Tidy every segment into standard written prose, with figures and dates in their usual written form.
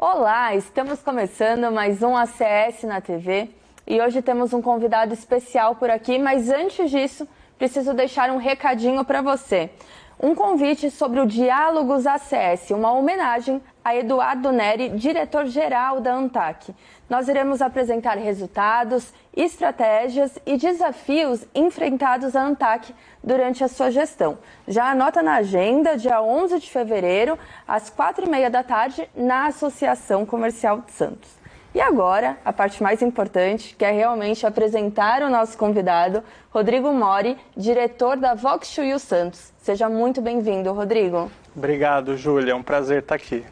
Olá, estamos começando mais um ACS na TV e hoje temos um convidado especial por aqui, mas antes disso, preciso deixar um recadinho para você. Um convite sobre o Diálogos ACS, uma homenagem a Eduardo Neri, diretor-geral da ANTAC. Nós iremos apresentar resultados, estratégias e desafios enfrentados à ANTAC durante a sua gestão. Já anota na agenda, dia 11 de fevereiro, às 4h30 da tarde, na Associação Comercial de Santos. E agora, a parte mais importante, que é realmente apresentar o nosso convidado, Rodrigo Mori, diretor da Vox Chuyu Santos. Seja muito bem-vindo, Rodrigo. Obrigado, Júlia. É um prazer estar aqui.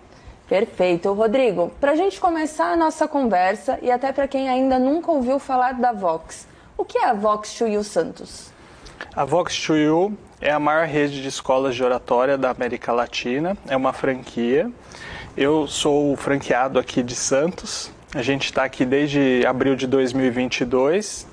Perfeito. Rodrigo, para a gente começar a nossa conversa e até para quem ainda nunca ouviu falar da Vox, o que é a Vox Chuyu Santos? A Vox Chuyu é a maior rede de escolas de oratória da América Latina, é uma franquia. Eu sou o franqueado aqui de Santos, a gente está aqui desde abril de 2022.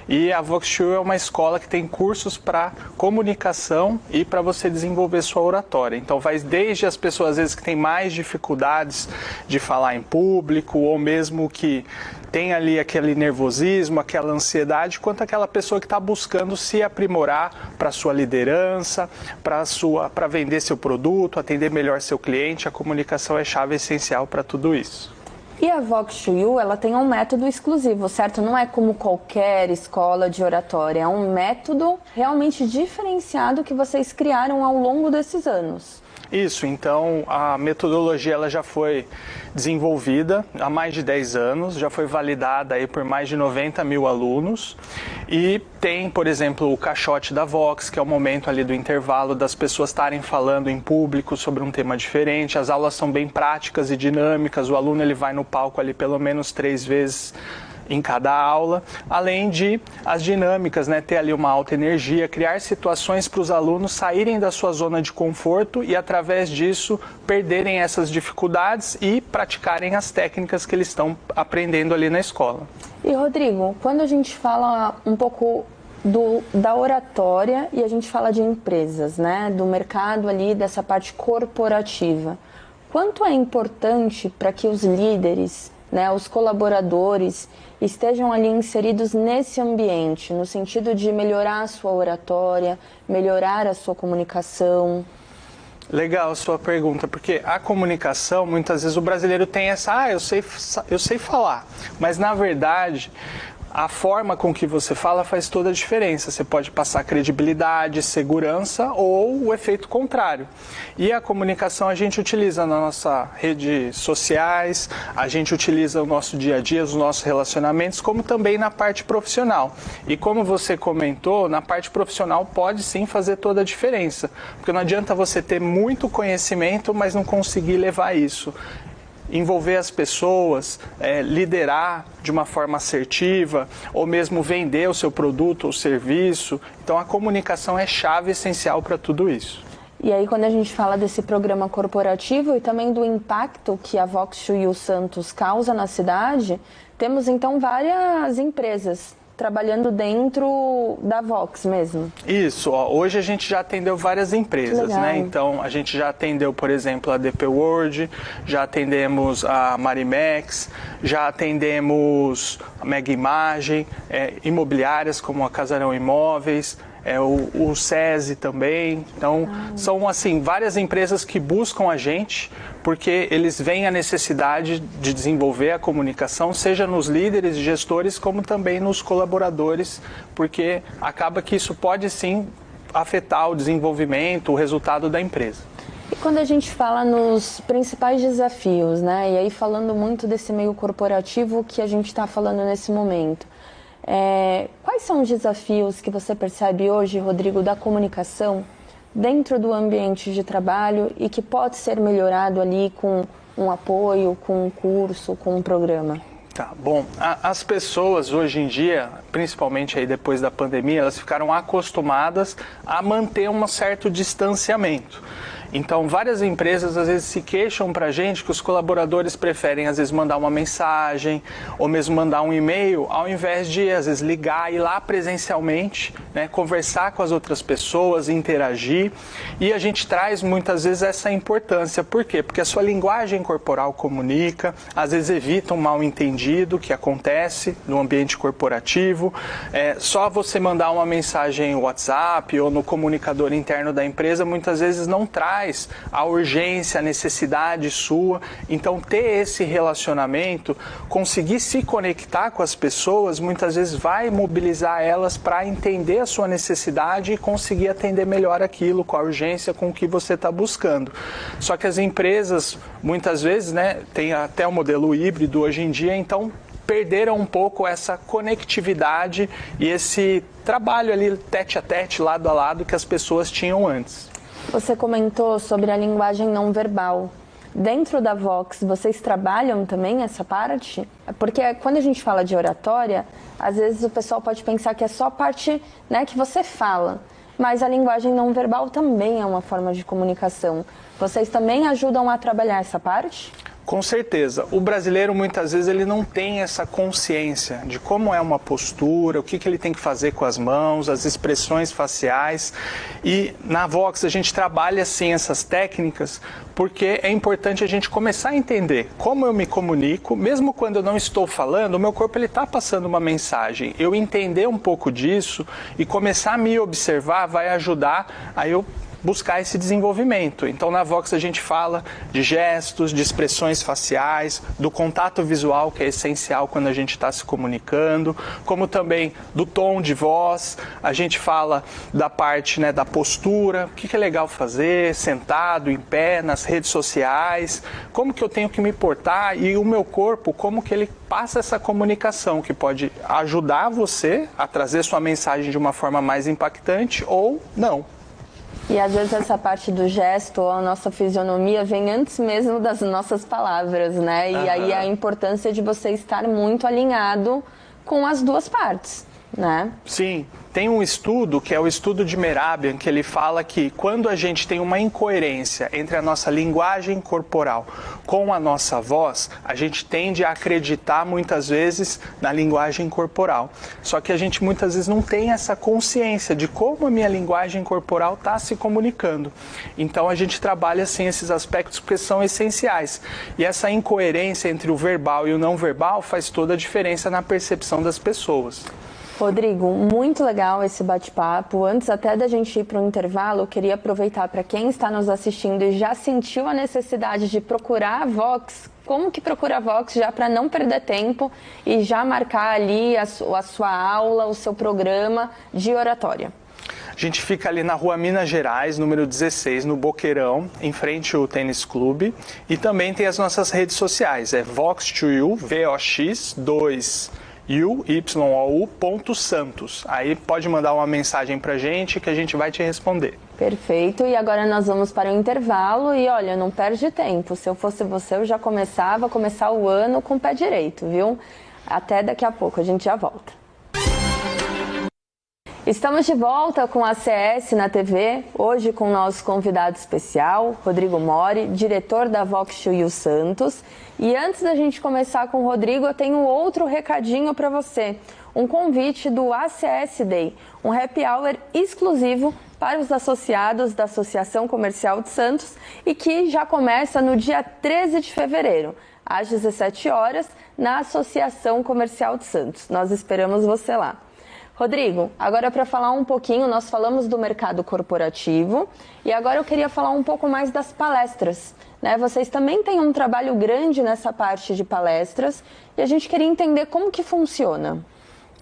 E a Vox Chuyu é uma escola que tem cursos para comunicação e para você desenvolver sua oratória. Então vai desde as pessoas às vezes que têm mais dificuldades de falar em público ou mesmo que tem ali aquele nervosismo, aquela ansiedade, quanto aquela pessoa que está buscando se aprimorar para sua liderança, para vender seu produto, atender melhor seu cliente. A comunicação é chave essencial para tudo isso. E a Vox Chuyu, ela tem um método exclusivo, certo? Não é como qualquer escola de oratória, é um método realmente diferenciado que vocês criaram ao longo desses anos. Isso, então a metodologia ela já foi desenvolvida há mais de 10 anos, já foi validada aí por mais de 90 mil alunos e tem, por exemplo, o caixote da Vox, que é o momento ali do intervalo das pessoas estarem falando em público sobre um tema diferente. As aulas são bem práticas e dinâmicas, o aluno ele vai no palco ali pelo menos 3 vezes em cada aula, além de as dinâmicas, né, ter ali uma alta energia, criar situações para os alunos saírem da sua zona de conforto e através disso perderem essas dificuldades e praticarem as técnicas que eles estão aprendendo ali na escola. E Rodrigo, quando a gente fala um pouco da oratória e a gente fala de empresas, né, do mercado ali, dessa parte corporativa, quanto é importante para que os líderes, né, os colaboradores estejam ali inseridos nesse ambiente, no sentido de melhorar a sua oratória, melhorar a sua comunicação? Legal a sua pergunta, porque a comunicação, muitas vezes o brasileiro tem essa, eu sei falar, mas na verdade a forma com que você fala faz toda a diferença. Você pode passar credibilidade, segurança ou o efeito contrário. E a comunicação a gente utiliza nas nossas redes sociais, a gente utiliza o nosso dia a dia, os nossos relacionamentos, como também na parte profissional. E como você comentou, na parte profissional pode sim fazer toda a diferença. Porque não adianta você ter muito conhecimento, mas não conseguir levar isso. Envolver as pessoas, liderar de uma forma assertiva ou mesmo vender o seu produto ou serviço. Então a comunicação é chave essencial para tudo isso. E aí quando a gente fala desse programa corporativo e também do impacto que a Vox Chuyu Santos causa na cidade, temos então várias empresas trabalhando dentro da Vox mesmo. Isso, hoje a gente já atendeu várias empresas, né? Então a gente já atendeu, por exemplo, a DP World, já atendemos a Marimex, já atendemos a Mega Imagem, imobiliárias como a Casarão Imóveis, o SESI também. Então são assim várias empresas que buscam a gente porque eles veem a necessidade de desenvolver a comunicação, seja nos líderes e gestores, como também nos colaboradores, porque acaba que isso pode sim afetar o desenvolvimento, o resultado da empresa. E quando a gente fala nos principais desafios, né? E aí falando muito desse meio corporativo que a gente está falando nesse momento, quais são os desafios que você percebe hoje, Rodrigo, da comunicação dentro do ambiente de trabalho e que pode ser melhorado ali com um apoio, com um curso, com um programa? Tá, bom, as pessoas hoje em dia, principalmente aí depois da pandemia, elas ficaram acostumadas a manter um certo distanciamento. Então, várias empresas às vezes se queixam para a gente que os colaboradores preferem às vezes mandar uma mensagem ou mesmo mandar um e-mail ao invés de às vezes ligar, ir lá presencialmente, né, conversar com as outras pessoas, interagir. E a gente traz muitas vezes essa importância. Por quê? Porque a sua linguagem corporal comunica, às vezes evita um mal-entendido que acontece no ambiente corporativo. Só você mandar uma mensagem no WhatsApp ou no comunicador interno da empresa muitas vezes não traz a urgência, a necessidade sua. Então, ter esse relacionamento, conseguir se conectar com as pessoas, muitas vezes vai mobilizar elas para entender a sua necessidade e conseguir atender melhor aquilo, com a urgência com que você está buscando. Só que as empresas, muitas vezes, né, tem até o modelo híbrido hoje em dia, então perderam um pouco essa conectividade e esse trabalho ali tete a tete, lado a lado, que as pessoas tinham antes. Você comentou sobre a linguagem não verbal. Dentro da Vox, vocês trabalham também essa parte? Porque quando a gente fala de oratória, às vezes o pessoal pode pensar que é só a parte, né, que você fala. Mas a linguagem não verbal também é uma forma de comunicação. Vocês também ajudam a trabalhar essa parte? Com certeza. O brasileiro, muitas vezes, ele não tem essa consciência de como é uma postura, o que ele tem que fazer com as mãos, as expressões faciais. E na Vox a gente trabalha, sim, essas técnicas, porque é importante a gente começar a entender como eu me comunico, mesmo quando eu não estou falando, o meu corpo está passando uma mensagem. Eu entender um pouco disso e começar a me observar vai ajudar a eu buscar esse desenvolvimento. Então, na Vox a gente fala de gestos, de expressões faciais, do contato visual, que é essencial quando a gente está se comunicando, como também do tom de voz. A gente fala da parte, né, da postura, o que é legal fazer, sentado, em pé, nas redes sociais, como que eu tenho que me portar e o meu corpo, como que ele passa essa comunicação, que pode ajudar você a trazer sua mensagem de uma forma mais impactante ou não. E às vezes essa parte do gesto ou a nossa fisionomia vem antes mesmo das nossas palavras, né? E aí a importância de você estar muito alinhado com as duas partes, né? Sim. Tem um estudo, que é o estudo de Mehrabian, que ele fala que quando a gente tem uma incoerência entre a nossa linguagem corporal com a nossa voz, a gente tende a acreditar muitas vezes na linguagem corporal. Só que a gente muitas vezes não tem essa consciência de como a minha linguagem corporal está se comunicando. Então a gente trabalha assim esses aspectos porque são essenciais. E essa incoerência entre o verbal e o não verbal faz toda a diferença na percepção das pessoas. Rodrigo, muito legal esse bate-papo. Antes até da gente ir para o intervalo, eu queria aproveitar para quem está nos assistindo e já sentiu a necessidade de procurar a Vox. Como que procura a Vox já para não perder tempo e já marcar ali a sua aula, o seu programa de oratória? A gente fica ali na Rua Minas Gerais, número 16, no Boqueirão, em frente ao Tênis Clube. E também tem as nossas redes sociais, é Vox2U, VOX2 YOU.Santos. Aí pode mandar uma mensagem pra gente que a gente vai te responder. Perfeito, e agora nós vamos para o intervalo e olha, não perde tempo. Se eu fosse você, eu já começar o ano com o pé direito, viu? Até daqui a pouco, a gente já volta. Estamos de volta com a CS na TV, hoje com o nosso convidado especial, Rodrigo Mori, diretor da Vox2U Santos. E antes da gente começar com o Rodrigo, eu tenho outro recadinho para você. Um convite do ACS Day, um happy hour exclusivo para os associados da Associação Comercial de Santos e que já começa no dia 13 de fevereiro, às 17 horas, na Associação Comercial de Santos. Nós esperamos você lá. Rodrigo, agora para falar um pouquinho, nós falamos do mercado corporativo e agora eu queria falar um pouco mais das palestras, né? Vocês também têm um trabalho grande nessa parte de palestras e a gente queria entender como que funciona.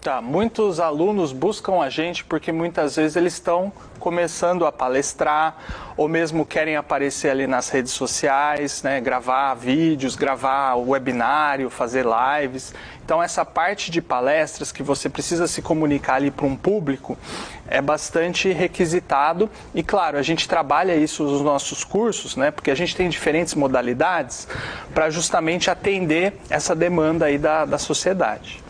Tá, muitos alunos buscam a gente porque muitas vezes eles estão começando a palestrar ou mesmo querem aparecer ali nas redes sociais, né, gravar vídeos, gravar webinário, fazer lives. Então essa parte de palestras que você precisa se comunicar ali para um público é bastante requisitado e claro, a gente trabalha isso nos nossos cursos, né, porque a gente tem diferentes modalidades para justamente atender essa demanda aí da sociedade.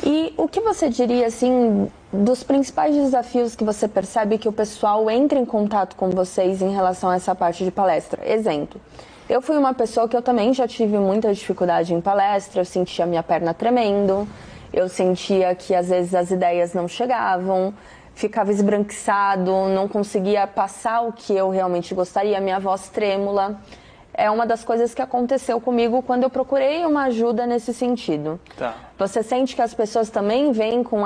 E o que você diria, assim, dos principais desafios que você percebe que o pessoal entra em contato com vocês em relação a essa parte de palestra? Exemplo, eu fui uma pessoa que eu também já tive muita dificuldade em palestra, eu sentia minha perna tremendo, eu sentia que às vezes as ideias não chegavam, ficava esbranquiçado, não conseguia passar o que eu realmente gostaria, minha voz trêmula. É uma das coisas que aconteceu comigo quando eu procurei uma ajuda nesse sentido. Tá. Você sente que as pessoas também vêm com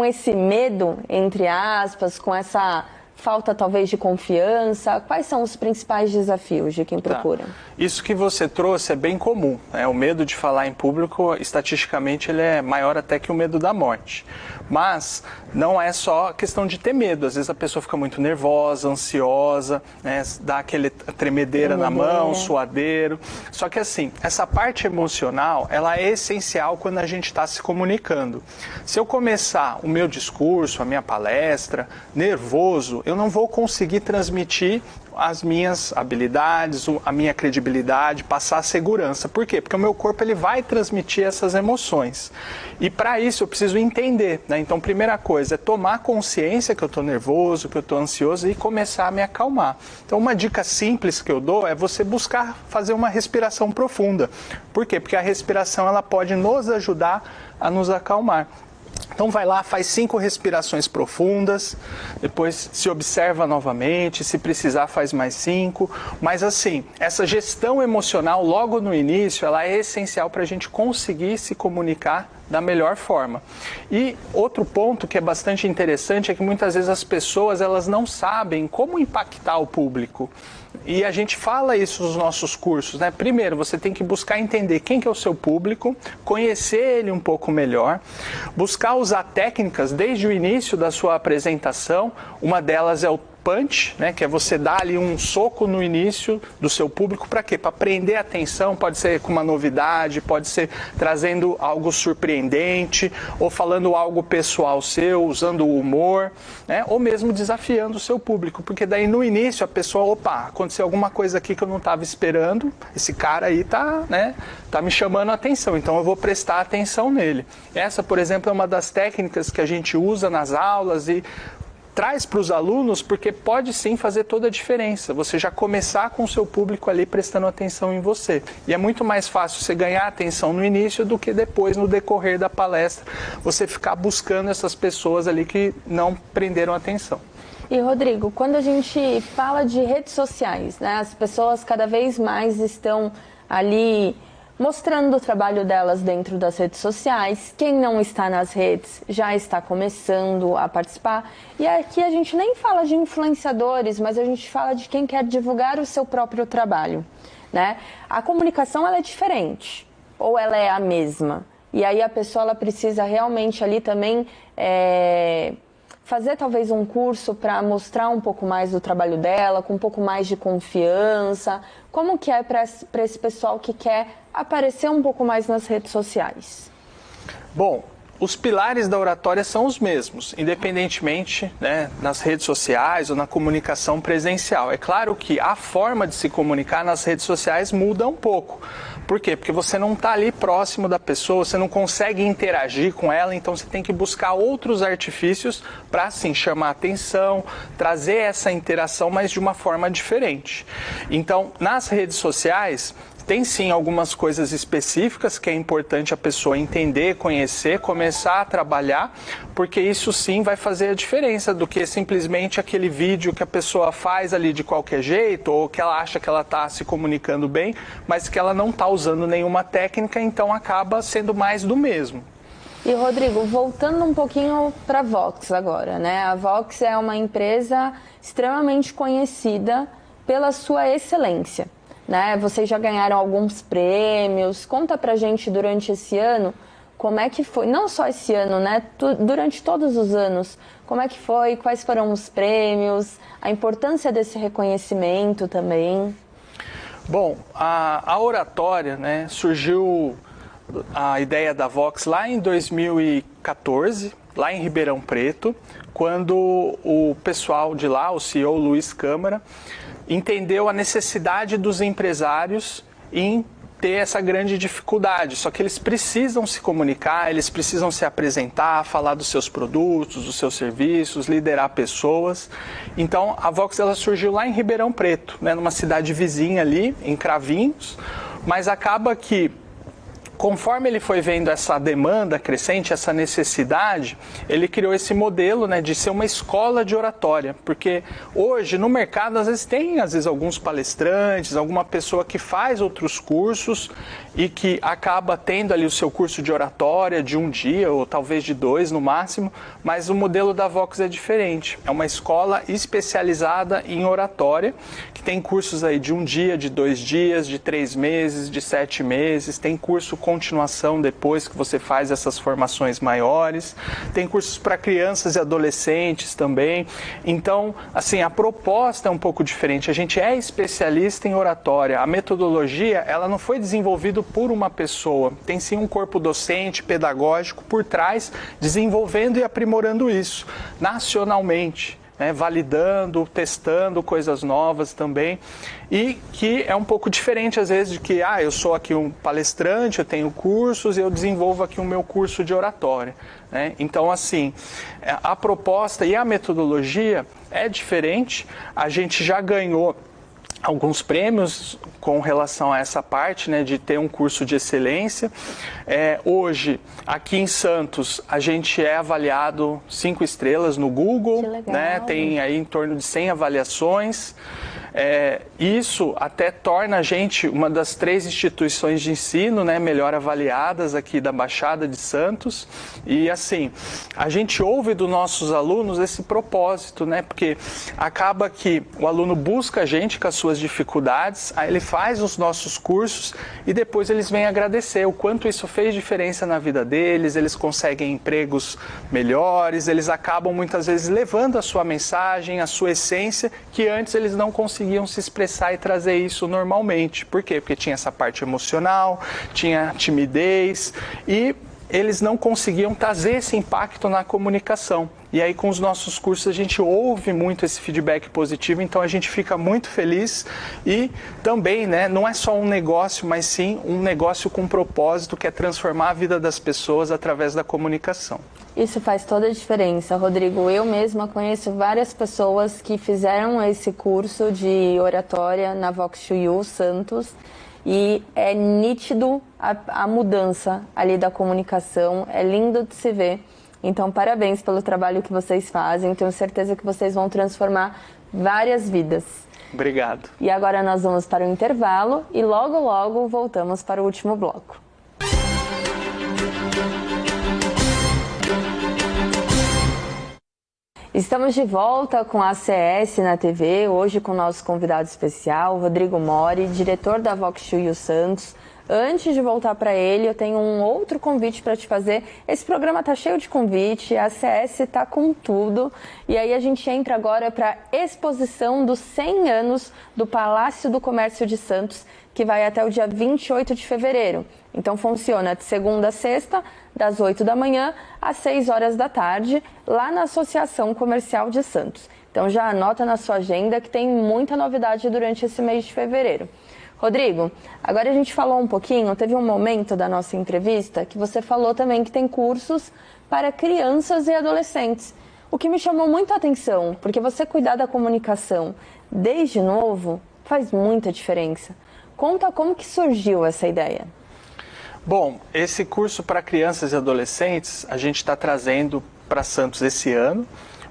esse medo, entre aspas, com essa falta talvez de confiança? Quais são os principais desafios de quem procura? Isso que você trouxe é bem comum, né? O medo de falar em público, estatisticamente, ele é maior até que o medo da morte. Mas não é só questão de ter medo. Às vezes a pessoa fica muito nervosa, ansiosa, né? Dá aquele tremedeira na mão, suadeiro. Só que assim, essa parte emocional, ela é essencial quando a gente está se comunicando. Se eu começar o meu discurso, a minha palestra, nervoso, eu não vou conseguir transmitir as minhas habilidades, a minha credibilidade, passar segurança. Por quê? Porque o meu corpo ele vai transmitir essas emoções. E para isso eu preciso entender, né? Então, primeira coisa é tomar consciência que eu estou nervoso, que eu estou ansioso e começar a me acalmar. Então, uma dica simples que eu dou é você buscar fazer uma respiração profunda. Por quê? Porque a respiração ela pode nos ajudar a nos acalmar. Então vai lá, faz 5 respirações profundas, depois se observa novamente, se precisar faz mais 5. Mas assim, essa gestão emocional logo no início, ela é essencial para a gente conseguir se comunicar da melhor forma. E outro ponto que é bastante interessante é que muitas vezes as pessoas elas não sabem como impactar o público. E a gente fala isso nos nossos cursos, né? Primeiro, você tem que buscar entender quem que é o seu público, conhecer ele um pouco melhor, buscar usar técnicas desde o início da sua apresentação. Uma delas é o punch, né, que é você dar ali um soco no início do seu público, para quê? Para prender a atenção, pode ser com uma novidade, pode ser trazendo algo surpreendente, ou falando algo pessoal seu, usando o humor, né, ou mesmo desafiando o seu público, porque daí no início a pessoa, opa, aconteceu alguma coisa aqui que eu não estava esperando, esse cara aí tá me chamando a atenção, então eu vou prestar atenção nele. Essa, por exemplo, é uma das técnicas que a gente usa nas aulas e traz para os alunos, porque pode sim fazer toda a diferença. Você já começar com o seu público ali prestando atenção em você. E é muito mais fácil você ganhar atenção no início do que depois, no decorrer da palestra, você ficar buscando essas pessoas ali que não prenderam atenção. E Rodrigo, quando a gente fala de redes sociais, né, as pessoas cada vez mais estão ali mostrando o trabalho delas dentro das redes sociais. Quem não está nas redes já está começando a participar. E aqui a gente nem fala de influenciadores, mas a gente fala de quem quer divulgar o seu próprio trabalho, né? A comunicação ela é diferente, ou ela é a mesma? E aí a pessoa ela precisa realmente ali também fazer talvez um curso para mostrar um pouco mais do trabalho dela, com um pouco mais de confiança. Como que é para esse pessoal que quer aparecer um pouco mais nas redes sociais? Bom, os pilares da oratória são os mesmos, independentemente, né, nas redes sociais ou na comunicação presencial. É claro que a forma de se comunicar nas redes sociais muda um pouco. Por quê? Porque você não está ali próximo da pessoa, você não consegue interagir com ela, então você tem que buscar outros artifícios para, assim, chamar a atenção, trazer essa interação, mas de uma forma diferente. Então, nas redes sociais, tem sim algumas coisas específicas que é importante a pessoa entender, conhecer, começar a trabalhar, porque isso sim vai fazer a diferença do que simplesmente aquele vídeo que a pessoa faz ali de qualquer jeito, ou que ela acha que ela está se comunicando bem, mas que ela não está usando nenhuma técnica, então acaba sendo mais do mesmo. E Rodrigo, voltando um pouquinho para a Vox agora, né? A Vox é uma empresa extremamente conhecida pela sua excelência, né? Vocês já ganharam alguns prêmios. Conta pra gente durante esse ano como é que foi, não só esse ano, né? Durante todos os anos, como é que foi, quais foram os prêmios, a importância desse reconhecimento também. Bom, a oratória, né, surgiu a ideia da Vox lá em 2014, lá em Ribeirão Preto, quando o pessoal de lá, o CEO Luiz Câmara, entendeu a necessidade dos empresários em ter essa grande dificuldade, só que eles precisam se comunicar, eles precisam se apresentar, falar dos seus produtos, dos seus serviços, liderar pessoas. Então a Vox ela surgiu lá em Ribeirão Preto, né, numa cidade vizinha ali, em Cravinhos, mas acaba que conforme ele foi vendo essa demanda crescente, essa necessidade, ele criou esse modelo, né, de ser uma escola de oratória. Porque hoje no mercado às vezes alguns palestrantes, alguma pessoa que faz outros cursos e que acaba tendo ali o seu curso de oratória de um dia ou talvez de 2 no máximo, mas o modelo da Vox é diferente. É uma escola especializada em oratória, que tem cursos aí de 1 dia, de 2 dias, de 3 meses, de 7 meses, tem curso continuação depois que você faz essas formações maiores, tem cursos para crianças e adolescentes também. Então, assim, a proposta é um pouco diferente. A gente é especialista em oratória. A metodologia, ela não foi desenvolvida por uma pessoa. Tem sim um corpo docente, pedagógico por trás, desenvolvendo e aprimorando isso nacionalmente, né, validando, testando coisas novas também, e que é um pouco diferente às vezes de que eu sou aqui um palestrante, eu tenho cursos e eu desenvolvo aqui o meu curso de oratória, né? Então, assim, a proposta e a metodologia é diferente. A gente já ganhou alguns prêmios com relação a essa parte, né, de ter um curso de excelência. Hoje, aqui em Santos, a gente é avaliado 5 estrelas no Google, né, tem aí em torno de 100 avaliações. Isso até torna a gente uma das 3 instituições de ensino, né, melhor avaliadas aqui da Baixada de Santos. E assim, a gente ouve dos nossos alunos esse propósito, né, porque acaba que o aluno busca a gente com as suas dificuldades, aí ele faz os nossos cursos e depois eles vêm agradecer o quanto isso fez diferença na vida deles, eles conseguem empregos melhores, eles acabam muitas vezes levando a sua mensagem, a sua essência, que antes eles não conseguiam se expressar e trazer isso normalmente. Por quê? Porque tinha essa parte emocional, tinha timidez e eles não conseguiam trazer esse impacto na comunicação. E aí com os nossos cursos a gente ouve muito esse feedback positivo, então a gente fica muito feliz e também, né, não é só um negócio, mas sim um negócio com propósito, que é transformar a vida das pessoas através da comunicação. Isso faz toda a diferença, Rodrigo. Eu mesma conheço várias pessoas que fizeram esse curso de oratória na Vox Chuyu Santos e é nítido a mudança ali da comunicação, é lindo de se ver. Então, parabéns pelo trabalho que vocês fazem, tenho certeza que vocês vão transformar várias vidas. Obrigado. E agora nós vamos para o intervalo e logo, logo voltamos para o último bloco. Estamos de volta com a ACS na TV, hoje com o nosso convidado especial, Rodrigo Mori, diretor da Vox Chuyu Santos. Antes de voltar para ele, eu tenho um outro convite para te fazer. Esse programa tá cheio de convite, a ACS tá com tudo. E aí a gente entra agora para a exposição dos 100 anos do Palácio do Comércio de Santos, que vai até o dia 28 de fevereiro. Então funciona de segunda a sexta, das 8 da manhã às 6 horas da tarde, lá na Associação Comercial de Santos. Então já anota na sua agenda que tem muita novidade durante esse mês de fevereiro. Rodrigo, agora a gente falou um pouquinho, teve um momento da nossa entrevista que você falou também que tem cursos para crianças e adolescentes. O que me chamou muito a atenção, porque você cuidar da comunicação desde novo faz muita diferença. Conta como que surgiu essa ideia. Bom, esse curso para crianças e adolescentes a gente está trazendo para Santos esse ano,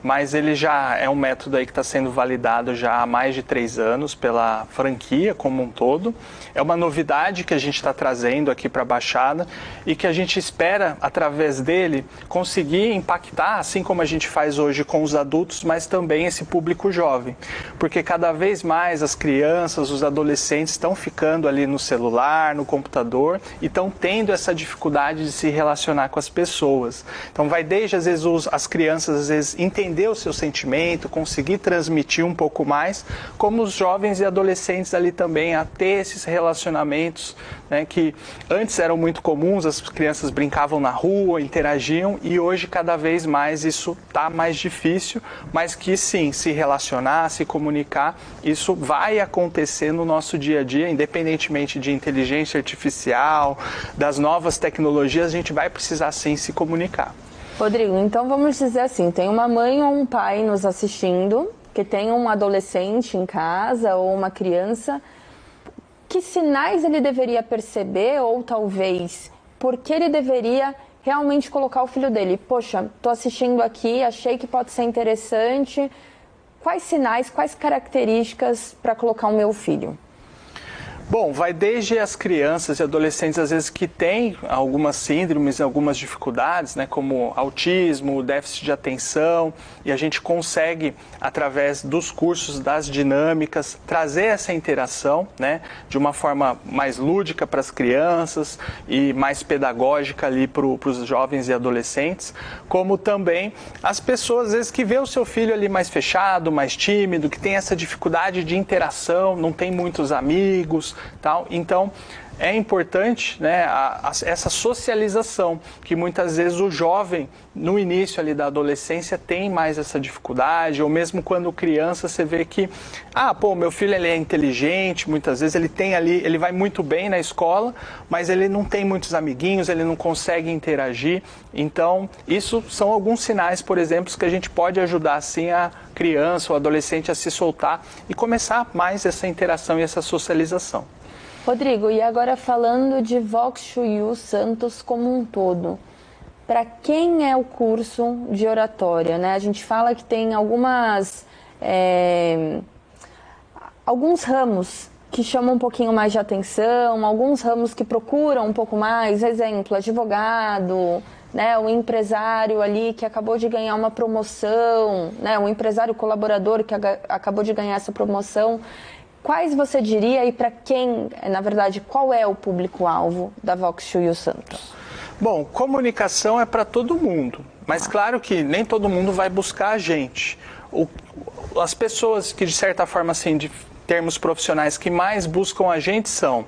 mas ele já é um método aí que está sendo validado já há mais de 3 anos pela franquia como um todo. É uma novidade que a gente está trazendo aqui para a Baixada e que a gente espera, através dele, conseguir impactar, assim como a gente faz hoje com os adultos, mas também esse público jovem. Porque cada vez mais as crianças, os adolescentes estão ficando ali no celular, no computador e estão tendo essa dificuldade de se relacionar com as pessoas. Então vai desde, às vezes, as crianças, às vezes, entender entender o seu sentimento, conseguir transmitir um pouco mais, como os jovens e adolescentes ali também a ter esses relacionamentos, né, que antes eram muito comuns, as crianças brincavam na rua, interagiam, e hoje cada vez mais isso está mais difícil, mas que sim, se relacionar, se comunicar, isso vai acontecer no nosso dia a dia, independentemente de inteligência artificial, das novas tecnologias, a gente vai precisar sim se comunicar. Rodrigo, então vamos dizer assim, tem uma mãe ou um pai nos assistindo, que tem um adolescente em casa ou uma criança, que sinais ele deveria perceber ou talvez por que ele deveria realmente colocar o filho dele? Poxa, estou assistindo aqui, achei que pode ser interessante. Quais sinais, quais características para colocar o meu filho? Bom, vai desde as crianças e adolescentes, às vezes, que têm algumas síndromes, algumas dificuldades, né, como autismo, déficit de atenção, e a gente consegue, através dos cursos, das dinâmicas, trazer essa interação, né, de uma forma mais lúdica para as crianças e mais pedagógica ali para os jovens e adolescentes, como também as pessoas, às vezes, que vê o seu filho ali mais fechado, mais tímido, que tem essa dificuldade de interação, não tem muitos amigos, tal. Então, é importante, né, essa socialização, que muitas vezes o jovem, no início ali da adolescência, tem mais essa dificuldade, ou mesmo quando criança, você vê que, meu filho ele é inteligente, muitas vezes ele tem ali, ele vai muito bem na escola, mas ele não tem muitos amiguinhos, ele não consegue interagir. Então, isso são alguns sinais, por exemplo, que a gente pode ajudar, assim, a criança ou adolescente a se soltar e começar mais essa interação e essa socialização. Rodrigo, e agora falando de Vox Chuyu Santos como um todo, para quem é o curso de oratória, né? A gente fala que tem alguns ramos que chamam um pouquinho mais de atenção, alguns ramos que procuram um pouco mais, exemplo, advogado, né? O empresário ali que acabou de ganhar uma promoção, né? O empresário colaborador que acabou de ganhar essa promoção. Quais você diria e para quem, na verdade, qual é o público-alvo da Vox Chuyu Santos? Bom, comunicação é para todo mundo, mas claro que nem todo mundo vai buscar a gente. As pessoas que, de certa forma, assim, de termos profissionais que mais buscam a gente são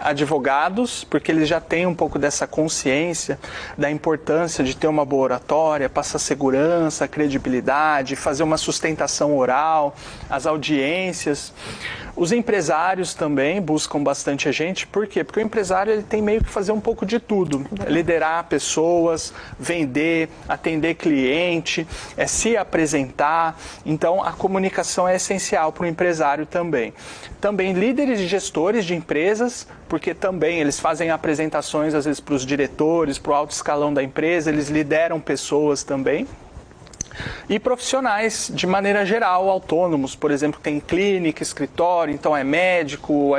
advogados, porque eles já têm um pouco dessa consciência da importância de ter uma boa oratória, passar segurança, credibilidade, fazer uma sustentação oral, as audiências. Os empresários também buscam bastante a gente, por quê? Porque o empresário ele tem meio que fazer um pouco de tudo, liderar pessoas, vender, atender cliente, se apresentar. Então, a comunicação é essencial para o empresário também. Também líderes e gestores de empresas, porque também eles fazem apresentações, às vezes, para os diretores, para o alto escalão da empresa, eles lideram pessoas também. E profissionais, de maneira geral, autônomos, por exemplo, tem clínica, escritório, então é médico,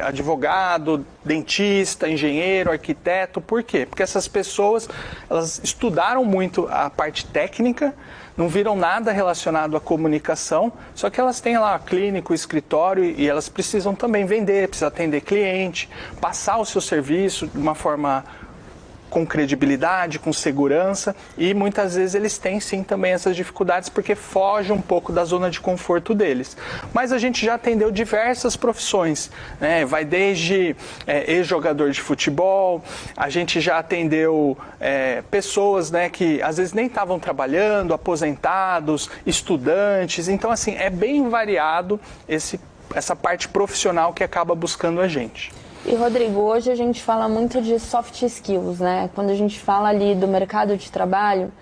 advogado, dentista, engenheiro, arquiteto. Por quê? Porque essas pessoas, elas estudaram muito a parte técnica, não viram nada relacionado à comunicação, só que elas têm lá clínico, escritório e elas precisam também vender, precisam atender cliente, passar o seu serviço de uma forma com credibilidade, com segurança, e muitas vezes eles têm sim também essas dificuldades porque foge um pouco da zona de conforto deles. Mas a gente já atendeu diversas profissões, né? Vai desde ex-jogador de futebol, a gente já atendeu pessoas, né, que às vezes nem estavam trabalhando, aposentados, estudantes. Então, assim, é bem variado essa parte profissional que acaba buscando a gente. E, Rodrigo, hoje a gente fala muito de soft skills, né? Quando a gente fala ali do mercado de trabalho,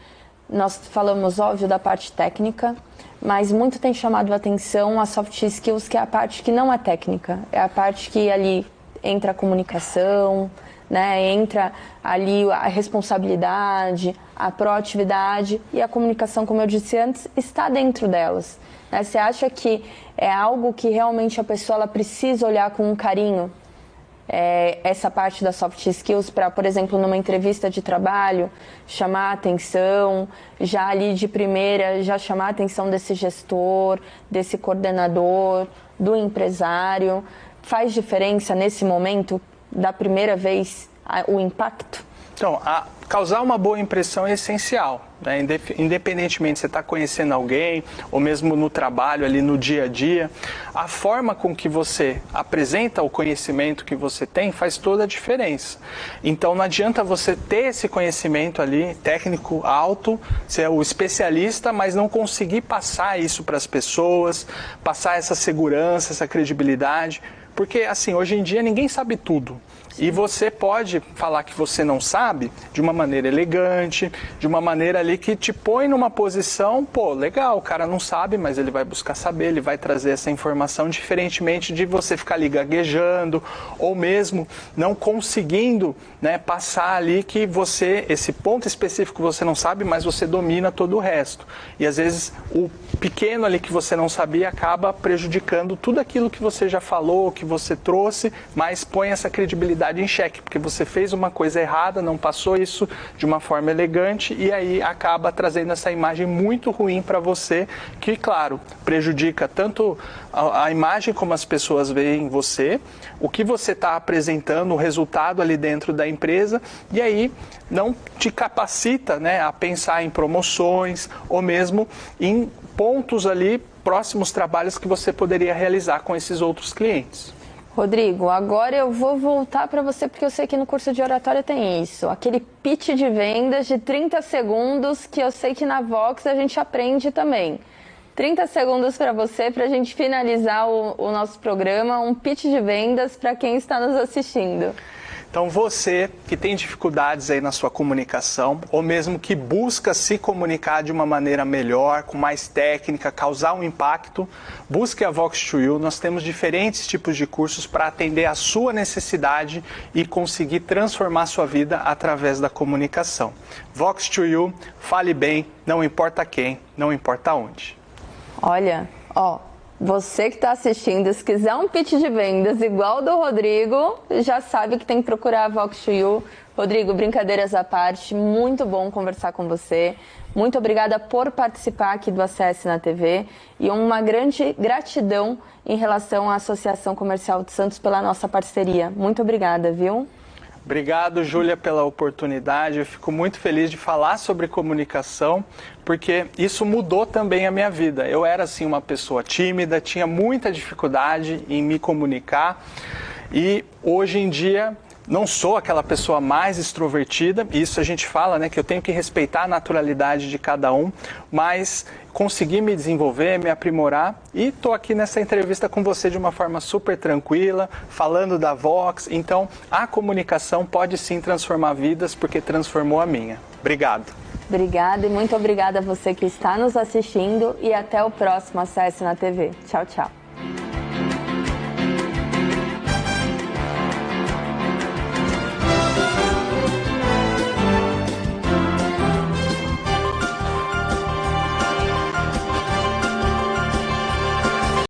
nós falamos, óbvio, da parte técnica, mas muito tem chamado a atenção a soft skills, que é a parte que não é técnica, é a parte que ali entra a comunicação, né? Entra ali a responsabilidade, a proatividade, e a comunicação, como eu disse antes, está dentro delas, né? Você acha que é algo que realmente a pessoa ela precisa olhar com um carinho? Essa parte das soft skills para, por exemplo, numa entrevista de trabalho, chamar a atenção, já ali de primeira, já chamar a atenção desse gestor, desse coordenador, do empresário. Faz diferença nesse momento, da primeira vez, o impacto? Então, causar uma boa impressão é essencial, né? Independentemente se você está conhecendo alguém, ou mesmo no trabalho, ali no dia a dia, a forma com que você apresenta o conhecimento que você tem faz toda a diferença. Então, não adianta você ter esse conhecimento ali, técnico alto, ser o especialista, mas não conseguir passar isso para as pessoas, passar essa segurança, essa credibilidade, porque, assim, hoje em dia ninguém sabe tudo. E você pode falar que você não sabe de uma maneira elegante, de uma maneira ali que te põe numa posição, pô, legal, o cara não sabe, mas ele vai buscar saber, ele vai trazer essa informação, diferentemente de você ficar ali gaguejando, ou mesmo não conseguindo, né, passar ali que você, esse ponto específico você não sabe, mas você domina todo o resto. E às vezes o pequeno ali que você não sabia acaba prejudicando tudo aquilo que você já falou, que você trouxe, mas põe essa credibilidade em xeque, porque você fez uma coisa errada, não passou isso de uma forma elegante e aí acaba trazendo essa imagem muito ruim para você, que, claro, prejudica tanto a imagem como as pessoas veem você, o que você está apresentando, o resultado ali dentro da empresa, e aí não te capacita, né, a pensar em promoções ou mesmo em pontos ali, próximos trabalhos que você poderia realizar com esses outros clientes. Rodrigo, agora eu vou voltar para você, porque eu sei que no curso de oratória tem isso. Aquele pitch de vendas de 30 segundos, que eu sei que na Vox a gente aprende também. 30 segundos para você, para a gente finalizar o nosso programa, um pitch de vendas para quem está nos assistindo. Então você que tem dificuldades aí na sua comunicação, ou mesmo que busca se comunicar de uma maneira melhor, com mais técnica, causar um impacto, busque a Vox2U. Nós temos diferentes tipos de cursos para atender a sua necessidade e conseguir transformar a sua vida através da comunicação. Vox2U, fale bem, não importa quem, não importa onde. Olha, você que está assistindo, se quiser um pitch de vendas igual ao do Rodrigo, já sabe que tem que procurar a Vox2U. Rodrigo, brincadeiras à parte, muito bom conversar com você. Muito obrigada por participar aqui do ACS na TV e uma grande gratidão em relação à Associação Comercial de Santos pela nossa parceria. Muito obrigada, viu? Obrigado, Júlia, pela oportunidade. Eu fico muito feliz de falar sobre comunicação, porque isso mudou também a minha vida. Eu era, assim, uma pessoa tímida, tinha muita dificuldade em me comunicar e hoje em dia não sou aquela pessoa mais extrovertida. Isso a gente fala, né, que eu tenho que respeitar a naturalidade de cada um, mas consegui me desenvolver, me aprimorar e estou aqui nessa entrevista com você de uma forma super tranquila, falando da Vox. Então, a comunicação pode sim transformar vidas, porque transformou a minha. Obrigado. Obrigada e muito obrigada a você que está nos assistindo e até o próximo ACS na TV. Tchau, tchau.